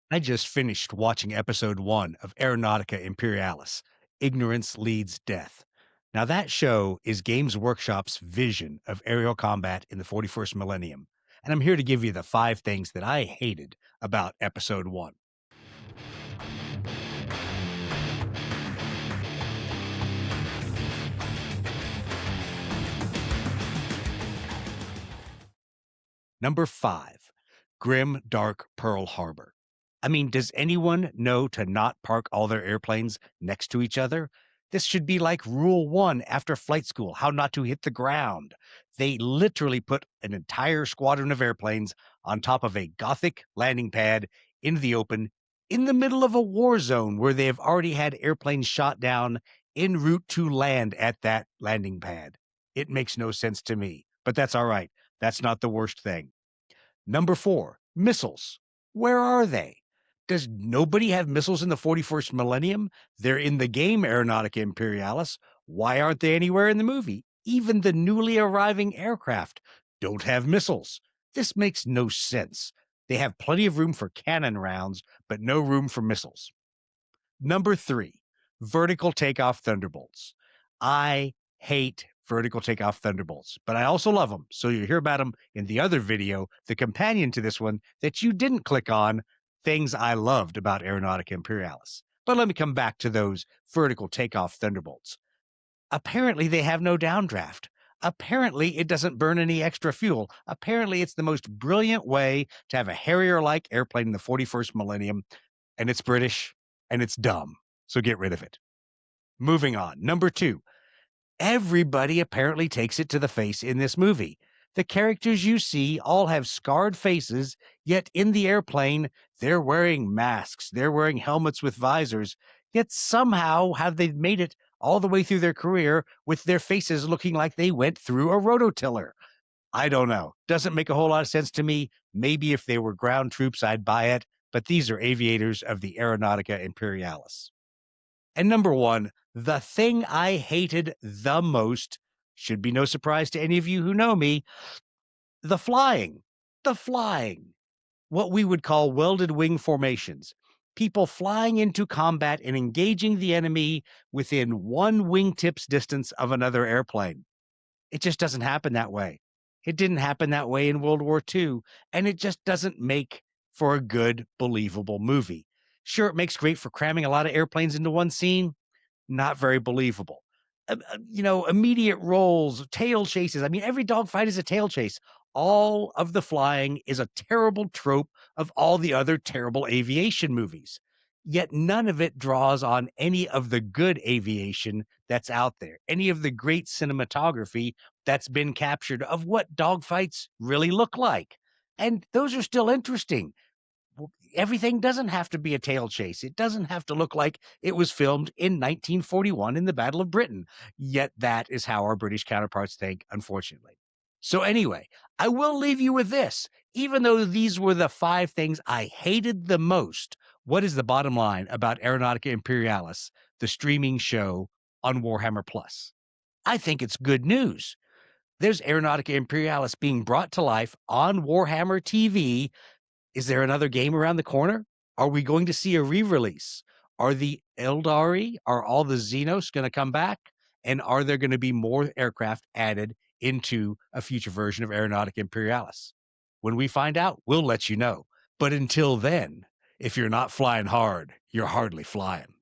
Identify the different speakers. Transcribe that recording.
Speaker 1: I just finished watching episode 1 of Aeronautica Imperialis. Ignorance Leads Death. Now, that show is Games Workshop's vision of aerial combat in the 41st millennium. And I'm here to give you the 5 things that I hated about episode 1. Number 5, Grim Dark Pearl Harbor. I mean, does anyone know to not park all their airplanes next to each other? This should be like rule 1 after flight school, how not to hit the ground. They literally put an entire squadron of airplanes on top of a Gothic landing pad in the open in the middle of a war zone where they have already had airplanes shot down en route to land at that landing pad. It makes no sense to me, but that's all right. That's not the worst thing. Number 4, missiles. Where are they? Does nobody have missiles in the 41st millennium? They're in the game Aeronautica Imperialis. Why aren't they anywhere in the movie? Even the newly arriving aircraft don't have missiles. This makes no sense. They have plenty of room for cannon rounds, but no room for missiles. Number 3, vertical takeoff thunderbolts. I hate vertical takeoff thunderbolts, but I also love them. So you'll hear about them in the other video, the companion to this one that you didn't click on, things I loved about Aeronautica Imperialis. But let me come back to those vertical takeoff thunderbolts. Apparently they have no downdraft. Apparently it doesn't burn any extra fuel. Apparently it's the most brilliant way to have a Harrier-like airplane in the 41st millennium, and it's British, and it's dumb. So get rid of it. Moving on. Number 2, everybody apparently takes it to the face in this movie. The characters you see all have scarred faces, yet in the airplane, they're wearing masks, they're wearing helmets with visors, yet somehow have they made it all the way through their career with their faces looking like they went through a rototiller. I don't know. Doesn't make a whole lot of sense to me. Maybe if they were ground troops, I'd buy it, but these are aviators of the Aeronautica Imperialis. And number 1, the thing I hated the most, should be no surprise to any of you who know me, the flying. The flying. What we would call welded wing formations. People flying into combat and engaging the enemy within one wingtip's distance of another airplane. It just doesn't happen that way. It didn't happen that way in World War II, and it just doesn't make for a good, believable movie. Sure, it makes great for cramming a lot of airplanes into one scene. Not very believable. Immediate rolls, tail chases. I mean, every dogfight is a tail chase. All of the flying is a terrible trope of all the other terrible aviation movies. Yet none of it draws on any of the good aviation that's out there, any of the great cinematography that's been captured of what dogfights really look like. And those are still interesting. Everything doesn't have to be a tail chase. It doesn't have to look like it was filmed in 1941 in the Battle of Britain. Yet that is how our British counterparts think, unfortunately. So anyway, I will leave you with this. Even though these were the 5 things I hated the most, what is the bottom line about Aeronautica Imperialis, the streaming show on Warhammer Plus? I think it's good news. There's Aeronautica Imperialis being brought to life on Warhammer TV. Is there another game around the corner? Are we going to see a re-release? Are the Eldari, are all the Xenos going to come back? And are there going to be more aircraft added into a future version of Aeronautica Imperialis? When we find out, we'll let you know. But until then, if you're not flying hard, you're hardly flying.